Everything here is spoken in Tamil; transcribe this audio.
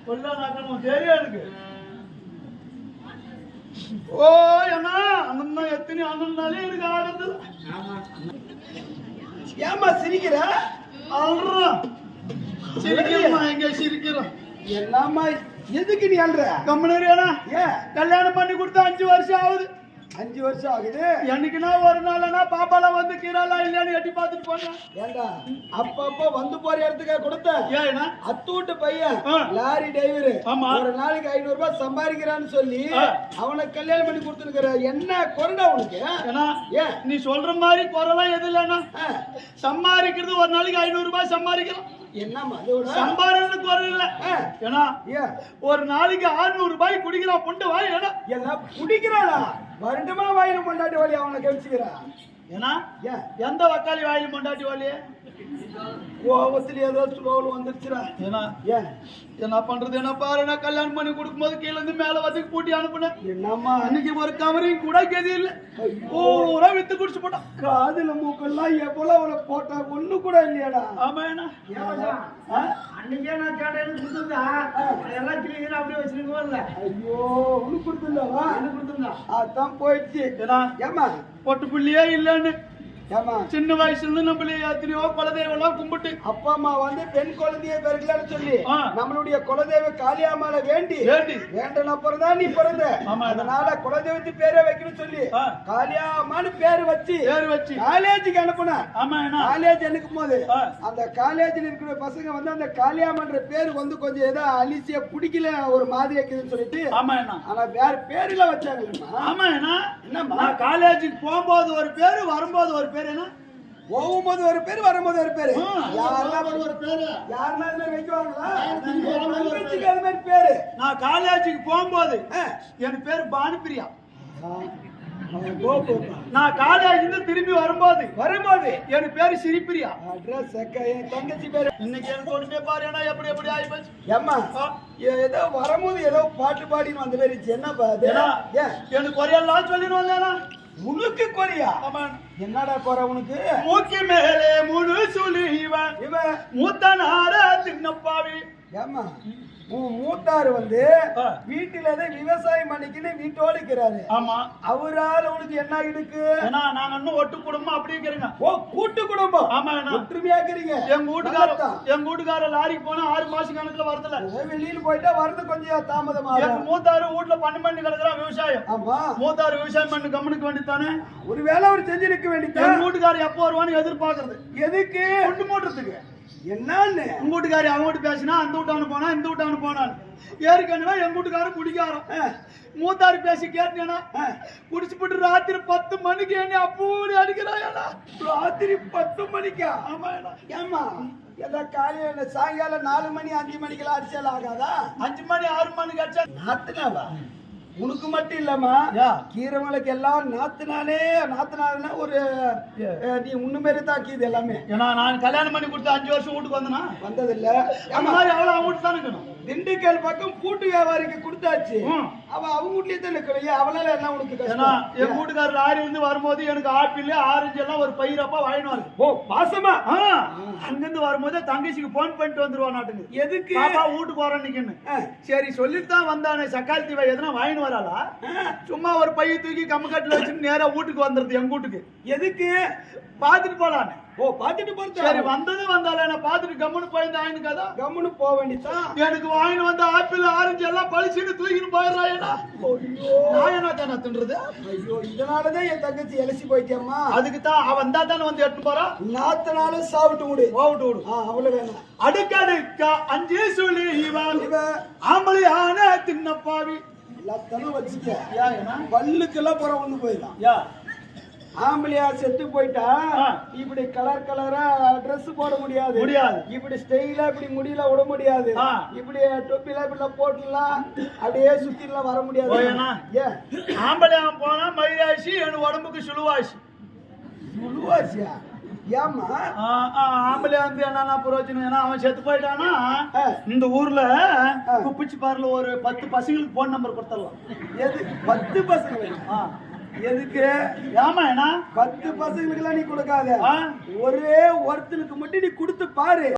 கொல்லானாக்கணும் தெரியும் எனக்கு. ஓ ஏன்னா அண்ணன் எத்தனை அண்ணன்னாலே எனக்கு ஆகிறது. ஏமா சிரிக்கிற? அல்றோம் சிரிக்கிறோம். எங்க சிரிக்கிறோம்? என்னம்மா எதுக்கு நீ அல்ற? கம்பெனியானா ஏன் கல்யாணம் பண்ணி கொடுத்தா 5 வருஷம் ஆகுது. 5 வருஷம் ஆகுது. என்னைக்குன்னா ஒரு நாள்னா பாப்பாலாம் வந்து கீழலாம் இல்லையான்னு எட்டி பார்த்துட்டு போனேன். ஏண்டா அப்பப்போ வந்து போற இடத்துக்கா கொடுத்த? ஏன்னா அத்தூட்டு பையன் லாரி டிரைவர் ஒரு நாளைக்கு 500 ரூபாய் சம்பாதிக்கிறான்னு சொல்லி அவனை கல்யாணம் பண்ணி கொடுத்துருக்கிற. என்ன குறைடா உனக்கு? ஏன்னா ஏன் நீ சொல்ற மாதிரி குறைலாம் எது இல்லைன்னா சம்பாதிக்கிறது ஒரு நாளைக்கு 500 ரூபாய் சம்பாதிக்கலாம். என்னம்மா சம்பாதிக்கிறது குறை இல்லை. ஏன்னா ஒரு நாளைக்கு 600 ரூபாய் குடிக்கிறான் பொண்டு வாய். ஏன்னா எல்லாம் குடிக்கிறாளா? வருடமா வாயிலும் கொண்டாட்டி வழி அவனை கழிச்சுக்கிறா. ஏன்னா எந்த வக்காளி வாயிலும் கொண்டாட்டி வழியே கோபத்துல ஏதோ ஸ்லோவில் வந்துருச்சுடா. ஏன்னா ஏன் என்ன பண்றது? என்ன பாரு, நான் கல்யாணம் பண்ணி கொடுக்கும் போது கீழே இருந்து மேல வந்து கூட்டி அனுப்புனேன். என்னம்மா அன்னைக்கு ஒரு கவரையும் கூட கெதி இல்லை. பூரா வித்து குடிச்சு போட்டான். காதுல மூக்கெல்லாம் எவ்வளவு அவளை போட்டா ஒண்ணு கூட இல்லையாடா? ஆமா என்ன அன்னைக்கே நான் கேட்டேன்னு கொடுத்துருந்தா எல்லாம் கிளீனா அப்படியே வச்சிருக்கோம்ல. ஐயோ உனக்கு கொடுத்துருந்தாவா? எனக்கு கொடுத்துருந்தா அதான் போயிடுச்சு. ஏமா பொட்டு புள்ளியே இல்லன்னு ஏமா சின்ன வயசுல இருந்து நம்மள எத்தனையோ குலதெய்வம் எல்லாம் கும்பிட்டு அப்பா அம்மா வந்து பெண் குழந்தைய பெருக்கலான்னு சொல்லி நம்மளுடைய குலதெய்வ காளியாமால வேண்டி வேண்டன பிறந்தா நீ பிறந்த. அதனால குலதெய்வத்து பேரை வைக்கணும்னு சொல்லி காளியாமான்னு பேரு வச்சு காலேஜுக்கு அனுப்புன. காலேஜ் அனுப்பும் போது அந்த காலேஜில் இருக்கிற பசங்க வந்து அந்த காளியாமன்ற பேரு வந்து கொஞ்சம் ஏதோ அலிசியா பிடிக்கல ஒரு மாதிரி இருக்குதுன்னு சொல்லிட்டு ஆனா வேற பேருல வச்சாங்க. ஆமா என்ன காலேஜுக்கு போகும்போது ஒரு பேரு வரும்போது ஒரு பேரு. போகும்போது ஒரு பேரு வரும்போது ஒரு பேரு. ஒரு பேரு யாருன்னா வைக்குவாங்களா? அது மாதிரி பேரு. நான் காலேஜுக்கு போகும்போது என் பேரு பானுப்பிரியா. நான் காலேஜ் திரும்பி வரும்போது என் பேரு சிரிப்பிரியா. என் தங்கச்சி பேரு. இன்னைக்கு எனக்கு ஒண்ணுமே பாரு எப்படி எப்படி ஆயிப்போச்சு. ஏம்மா ஏதோ வரும்போது ஏதோ பாட்டு பாடின்னு வந்த பேரு. என்ன பாது எனக்கு ஒரே எல்லாம் சொல்லிடுவாங்க. உனக்கு கொரியா? என்னடா குறை உனக்கு? மூக்கி மேலே முழு சுழி இவன் மூத்தனார தின்னப்பாவி. ஏமா உன் மூத்தாரு வந்து வீட்டில விவசாயம் பண்ணிக்கின்னு வீட்டோடு இருக்கிறாரு. ஆமா அவரால் உனக்கு என்ன இருக்கு? நாங்க இன்னும் ஒட்டு குடும்பம் அப்படி இருக்கிறீங்க. ஓ கூட்டு குடும்பம். ஆமா ஒற்றுமையா இருக்கிறீங்க. எங்க வீட்டுக்கார லாரிக்கு போனா 6 மாசம் கணக்குல வரதுல வெளியில போயிட்டா வரது கொஞ்சம் தாமதமா. எங்க மூத்தாரு வீட்டுல பண்ணி கிடக்குறா விவசாயம். ஆமா மூத்தாரு விவசாயம் பண்ணி கம்முனுக்கு வேண்டித்தானே. ஒரு வேலை அவர் செஞ்சிருக்க வேண்டியது. எங்க வீட்டுக்காரர் எப்போ வருவான்னு எதிர்பார்க்கறது. எதுக்கு? ஒட்டு மூட்டுறதுக்கு. என்னன்னு உங்க வீட்டுக்காரி அவங்க வீட்டு பேசினா அந்த வீட்டானு போனா இந்த வீட்டானு போனான். ஏற்கனவே எங்க வீட்டுக்காரர் குடிக்காரன். மூத்தாரு பேசி கேட்டேன்னா குடிச்சு போட்டு ராத்திரி 10 மணிக்கு என்ன அப்படி அடிக்கிறாயா? ராத்திரி 10 மணிக்கா? ஆமா ஏமா எல்லாம் காலையில சாயங்காலம் 4 மணி 5 மணிக்கெல்லாம் அடிச்சாலும் ஆகாதா? 5 மணி 6 மணிக்கு அடிச்சா நாத்துனாவா? உனக்கு மட்டும் இல்லம்மா கீரமலைக்கு எல்லாம் நாத்துனாலே ஒரு நீ உண்மையிலே தாக்கிது எல்லாமே. ஏன்னா நான் கல்யாணம் பண்ணி கொடுத்து 5 வருஷம் வீட்டுக்கு வந்தனா வந்ததில்ல. அந்த மாதிரி அவளை அவங்க வீட்டு தான் இருக்கணும். திண்டுக்கல் பக்கம் பூட்டு வியாபாரிக்கு கொடுத்தாச்சு. அவங்க வீட்லயே தான் இருக்கணும். அவளால எல்லாம் உனக்கு கஷ்டம். என் வீட்டுக்காரர் லாரி வந்து வரும்போது எனக்கு ஆப்பிள் ஆரஞ்சு எல்லாம் ஒரு பயிரப்பா வாங்கினாரு. ஓ பாசமா? அங்கிருந்து வரும்போது தங்கச்சிக்கு போன் பண்ணிட்டு வந்துருவான் நாட்டுக்கு. எதுக்கு? பாப்பா வீட்டுக்கு போறேன் நிக்கன்னு. சரி சொல்லிட்டு தான் வந்தானே. சக்கால் தீவா எதுனா வாங்கினு வராளா? சும்மா ஒரு பைய தூக்கி கம்மக்கட்டில வச்சுட்டு நேரா வீட்டுக்கு வந்துருது. எங்க வீட்டுக்கு எதுக்கு? பாத்துட்டு போலான்னு. ஓ பாத்துட்டு போறது. சரி வந்தது வந்தால நான் பாத்துட்டு கம்முனு போயிருந்தா ஆயினுக்காதா? கம்முனு போக வேண்டியதான். எனக்கு வாங்கினு வந்த ஆப்பிள் ஆரஞ்சு எல்லாம் பழிச்சுன்னு தூக்கின்னு போயிடுறாயடா. ஐயோ நான் என்ன தானே தின்றது? ஐயோ இதனாலதான் என் தங்கச்சி எலசி போயிட்டேம்மா. அதுக்கு தான் அவன் வந்தா தானே வந்து எடுத்து போறா. நாத்தனாலும் சாப்பிட்டு விடு. ஓவிட்டு விடு. அவ்வளவு வேணும். அடுக்கடுக்கா 5 சுழி இவன் ஆம்பளையான தின்னப்பாவி. எல்லாத்தனும் வச்சுக்க. பல்லுக்கெல்லாம் போற ஒண்ணு போயிடலாம். ஆம்பளையா செத்து போயிட்டா இப்படி கலர் கலரா ட்ரெஸ் போட முடியாது. இப்படி ஸ்டைலா இப்படி முடியல விட முடியாது. இப்படி தொப்பில இப்படி போட்டுலாம் அப்படியே சுத்திலாம் வர முடியாது. ஆம்பளையா போனா மயிராசி என் உடம்புக்கு சுழுவாசி. சுழுவாசியா? ஏமா ஆம்பளையா வந்து என்னன்னா புரோஜனம்? அவன் செத்து போயிட்டானா இந்த ஊர்ல குப்பிச்சு பாருல ஒரு 10 பசங்களுக்கு போன் நம்பர் கொடுத்துடலாம். எது 10 பசங்க? எதுக்கு? ஆமா என்ன 10 பசங்களுக்கு எல்லாம் நீ கொடுக்காத. ஒரே ஒருத்தனுக்கு மட்டும் நீ கொடுத்து பாரு.